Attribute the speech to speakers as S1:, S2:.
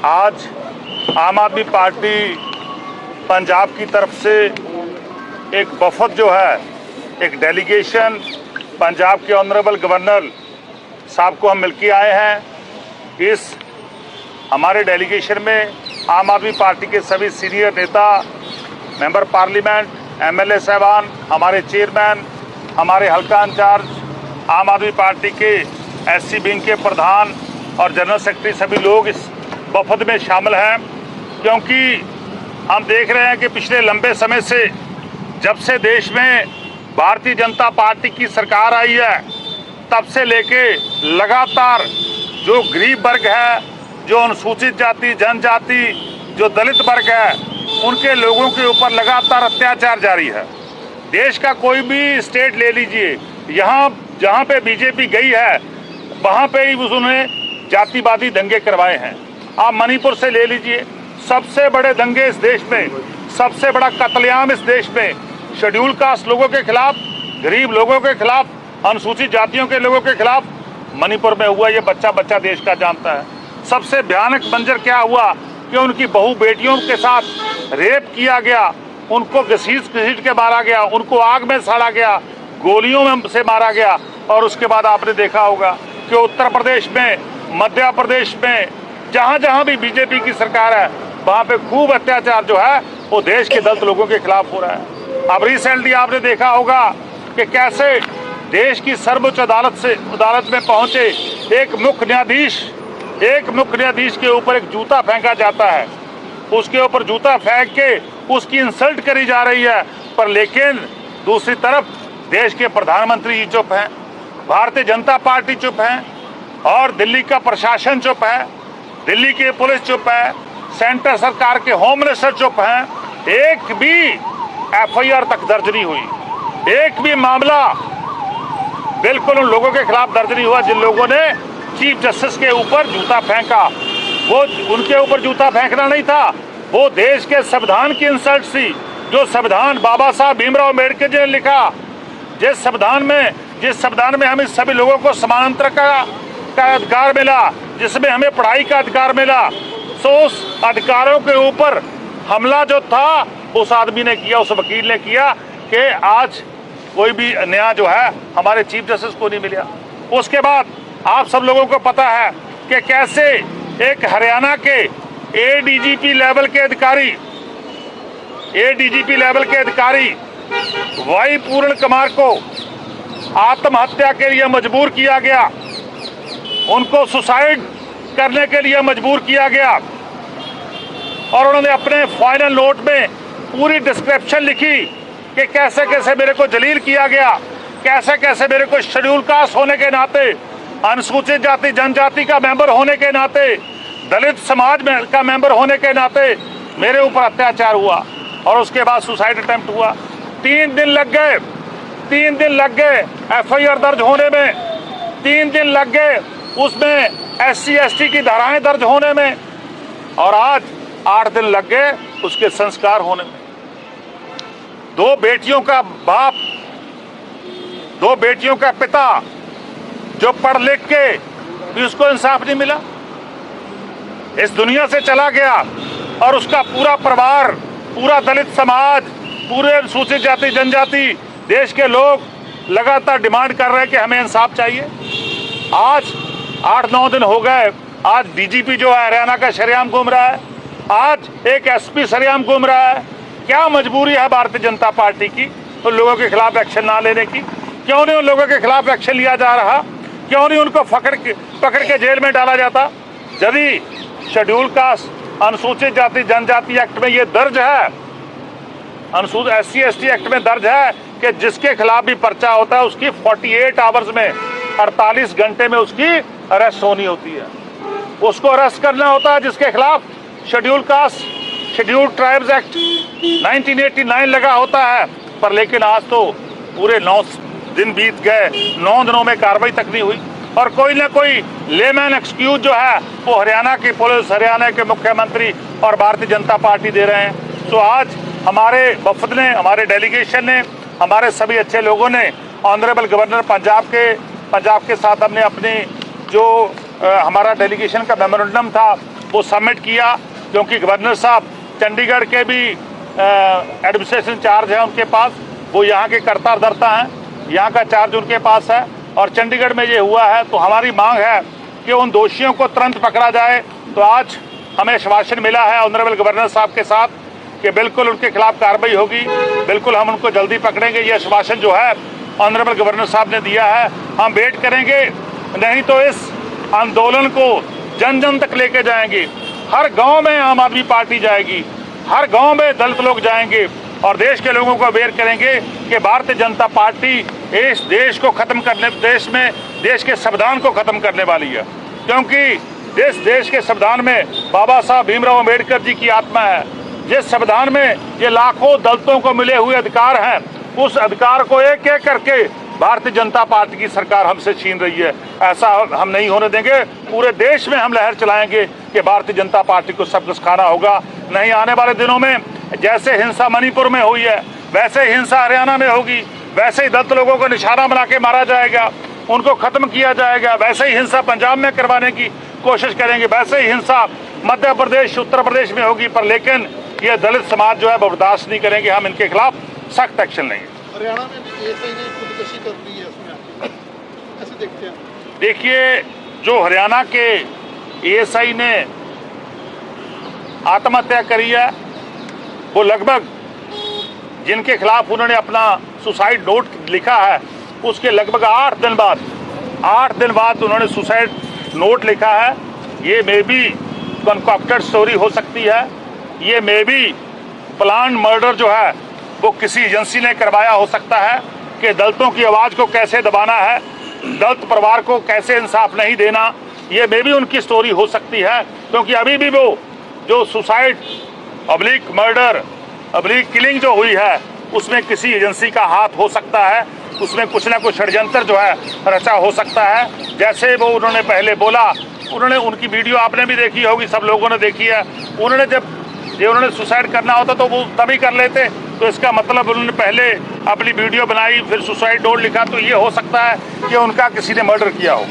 S1: आज आम आदमी पार्टी पंजाब की तरफ से एक वफद जो है, एक डेलीगेशन पंजाब के ऑनरेबल गवर्नर साहब को हम मिलके आए हैं। इस हमारे डेलीगेशन में आम आदमी पार्टी के सभी सीनियर नेता, मेंबर पार्लियामेंट, एमएलए साहबान, हमारे चेयरमैन, हमारे हल्का इंचार्ज, आम आदमी पार्टी के एससी विंग के प्रधान और जनरल सेक्रेटरी सभी लोग इस वफद में शामिल हैं। क्योंकि हम देख रहे हैं कि पिछले लंबे समय से, जब से देश में भारतीय जनता पार्टी की सरकार आई है, तब से लेके लगातार जो गरीब वर्ग है, जो अनुसूचित जाति, जनजाति, जो दलित वर्ग है, उनके लोगों के ऊपर लगातार अत्याचार जारी है। देश का कोई भी स्टेट ले लीजिए, यहाँ जहाँ पे बीजेपी गई है वहाँ पे ही उन्होंने जातिवादी दंगे करवाए हैं। आप मणिपुर से ले लीजिए, सबसे बड़े दंगे इस देश में, सबसे बड़ा कत्लेआम इस देश में शेड्यूल कास्ट लोगों के खिलाफ, गरीब लोगों के खिलाफ, अनुसूचित जातियों के लोगों के खिलाफ मणिपुर में हुआ। ये बच्चा बच्चा देश का जानता है। सबसे भयानक मंजर क्या हुआ कि उनकी बहू बेटियों के साथ रेप किया गया, उनको घसीट के मारा गया, उनको आग में साड़ा गया, गोलियों में से मारा गया। और उसके बाद आपने देखा होगा कि उत्तर प्रदेश में, मध्य प्रदेश में, जहाँ जहाँ भी बीजेपी की सरकार है, वहाँ पे खूब अत्याचार जो है वो देश के दलित लोगों के खिलाफ हो रहा है। अब रिसेंटली आपने देखा होगा कि कैसे देश की सर्वोच्च अदालत में पहुंचे एक मुख्य न्यायाधीश के ऊपर एक जूता फेंका जाता है, उसके ऊपर जूता फेंक के उसकी इंसल्ट करी जा रही है। पर लेकिन दूसरी तरफ देश के प्रधानमंत्री जी चुप हैं, भारतीय जनता पार्टी चुप है, और दिल्ली का प्रशासन चुप है, दिल्ली की पुलिस चुप है, सेंटर सरकार के होम मिनिस्टर चुप हैं। एक भी एफआईआर तक दर्ज नहीं हुई, एक भी मामला बिल्कुल उन लोगों के खिलाफ दर्ज नहीं हुआ जिन लोगों ने चीफ जस्टिस के ऊपर जूता फेंका। वो उनके ऊपर जूता फेंकना नहीं था, वो देश के संविधान की इंसल्ट थी। जो संविधान बाबा साहब भीमराव अम्बेडकर जी ने लिखा, जिस संविधान में हमें सभी लोगों को समानांतर का अधिकार मिला, जिसमें हमें पढ़ाई का अधिकार मिला, तो उस अधिकारों के ऊपर हमला जो था उस आदमी ने किया, उस वकील ने किया कि आज कोई भी न्याय जो है हमारे चीफ जस्टिस को नहीं मिला। उसके बाद आप सब लोगों को पता है कि कैसे एक हरियाणा के एडीजीपी लेवल के अधिकारी वाई पूर्ण कुमार को आत्महत्या के लिए मजबूर किया गया, उनको सुसाइड करने के लिए मजबूर किया गया। और उन्होंने अपने फाइनल नोट में पूरी डिस्क्रिप्शन लिखी कि कैसे कैसे मेरे को जलील किया गया, कैसे कैसे मेरे को शेड्यूल कास्ट होने के नाते, अनुसूचित जाति जनजाति का मेंबर होने के नाते, दलित समाज में का मेंबर होने के नाते मेरे ऊपर अत्याचार हुआ। और उसके बाद सुसाइड अटेम्प्ट हुआ। 3 दिन लग गए एफआईआर दर्ज होने में, 3 दिन लग गए उसमें एससी एसटी की धाराएं दर्ज होने में, और आज 8 दिन लग गए उसके संस्कार होने में। 2 बेटियों का बाप, 2 बेटियों का पिता जो पढ़ लिख के भी उसको इंसाफ नहीं मिला, इस दुनिया से चला गया। और उसका पूरा परिवार, पूरा दलित समाज, पूरे अनुसूचित जाति जनजाति देश के लोग लगातार डिमांड कर रहे हैं कि हमें इंसाफ चाहिए। आज 8-9 दिन हो गए, आज डीजीपी जो है हरियाणा का शरेआम घूम रहा है, आज एक एसपी शरेआम घूम रहा है। क्या मजबूरी है भारतीय जनता पार्टी की उन लोगों के खिलाफ एक्शन ना लेने की? क्यों नहीं उन लोगों के खिलाफ एक्शन लिया जा रहा? क्यों नहीं उनको पकड़ के जेल में डाला जाता? यदि शेड्यूल कास्ट अनुसूचित जाति जनजाति एक्ट में ये दर्ज है, अनुसूचित एससी एसटी एक्ट में दर्ज है कि जिसके खिलाफ भी पर्चा होता है उसकी 48 आवर्स में, 48 घंटे में उसकी अरेस्ट होनी होती है। उसको अरेस्ट करना होता है जिसके खिलाफ schedule caste, schedule tribes act 1989 लगा होता है। पर लेकिन आज तो पूरे 9 दिन बीत गए, 9 दिनों में कार्रवाई तक नहीं हुई। और कोई ना कोई लेमैन एक्सक्यूज जो है वो हरियाणा की पुलिस, हरियाणा के मुख्यमंत्री और भारतीय जनता पार्टी दे रहे हैं। तो आज हमारे वफद ने, हमारे डेलीगेशन ने, हमारे सभी अच्छे लोगों ने ऑनरेबल गवर्नर पंजाब के साथ हमने अपनी जो हमारा डेलीगेशन का मेमोरेंडम था वो सबमिट किया, क्योंकि गवर्नर साहब चंडीगढ़ के भी एडमिनिस्ट्रेशन चार्ज है उनके पास, वो यहाँ के कर्ता धर्ता हैं, यहाँ का चार्ज उनके पास है। और चंडीगढ़ में ये हुआ है तो हमारी मांग है कि उन दोषियों को तुरंत पकड़ा जाए। तो आज हमें आश्वासन मिला है ऑनरेबल गवर्नर साहब के साथ कि बिल्कुल उनके खिलाफ कार्रवाई होगी, बिल्कुल हम उनको जल्दी पकड़ेंगे। ये आश्वासन जो है ऑनरेबल गवर्नर साहब ने दिया है, हम वेट करेंगे, नहीं तो इस आंदोलन को जन जन तक लेके जाएंगे। हर गांव में आम आदमी पार्टी जाएगी, हर गांव में दलित लोग जाएंगे और देश के लोगों को अवेयर करेंगे कि भारतीय जनता पार्टी इस देश को खत्म करने, देश के संविधान को खत्म करने वाली है। क्योंकि जिस देश के संविधान में बाबा साहब भीमराव अम्बेडकर जी की आत्मा है, जिस संविधान में ये लाखों दलितों को मिले हुए अधिकार हैं, उस अधिकार को एक एक करके भारतीय जनता पार्टी की सरकार हमसे छीन रही है। ऐसा हम नहीं होने देंगे। पूरे देश में हम लहर चलाएंगे कि भारतीय जनता पार्टी को सब कुछ खाना होगा। नहीं, आने वाले दिनों में जैसे हिंसा मणिपुर में हुई है, वैसे हिंसा हरियाणा में होगी, वैसे ही दलित लोगों को निशाना बना के मारा जाएगा, उनको खत्म किया जाएगा। वैसे ही हिंसा पंजाब में करवाने की कोशिश करेंगे, वैसे ही हिंसा मध्य प्रदेश, उत्तर प्रदेश में होगी। पर लेकिन ये दलित समाज जो है बर्दाश्त नहीं करेंगे, हम इनके खिलाफ सख्त एक्शन लेंगे।
S2: हरियाणा में भी एएसआई ने खुदकुशी कर ली है, उसमें कैसे देखते हैं?
S1: देखिए, जो हरियाणा के एएसआई ने आत्महत्या करी है, वो लगभग जिनके खिलाफ उन्होंने अपना सुसाइड नोट लिखा है, उसके लगभग 8 दिन बाद उन्होंने सुसाइड नोट लिखा है। ये मे बी कॉन्कॉक्टेड स्टोरी हो सकती है, ये मे बी प्लान मर्डर जो है वो किसी एजेंसी ने करवाया हो सकता है कि दलितों की आवाज़ को कैसे दबाना है, दलित परिवार को कैसे इंसाफ नहीं देना। ये मे बी उनकी स्टोरी हो सकती है, क्योंकि अभी भी वो जो suicide oblique murder oblique killing जो हुई है, उसमें किसी एजेंसी का हाथ हो सकता है, उसमें कुछ ना कुछ षड्यंत्र जो है रचा हो सकता है। जैसे वो उन्होंने पहले बोला, उनकी वीडियो आपने भी देखी होगी, सब लोगों ने देखी है। उन्होंने सुसाइड करना होता तो वो तभी कर लेते, तो इसका मतलब उन्होंने पहले अपनी वीडियो बनाई, फिर सुसाइड नोट लिखा, तो ये हो सकता है कि उनका किसी ने मर्डर किया हो।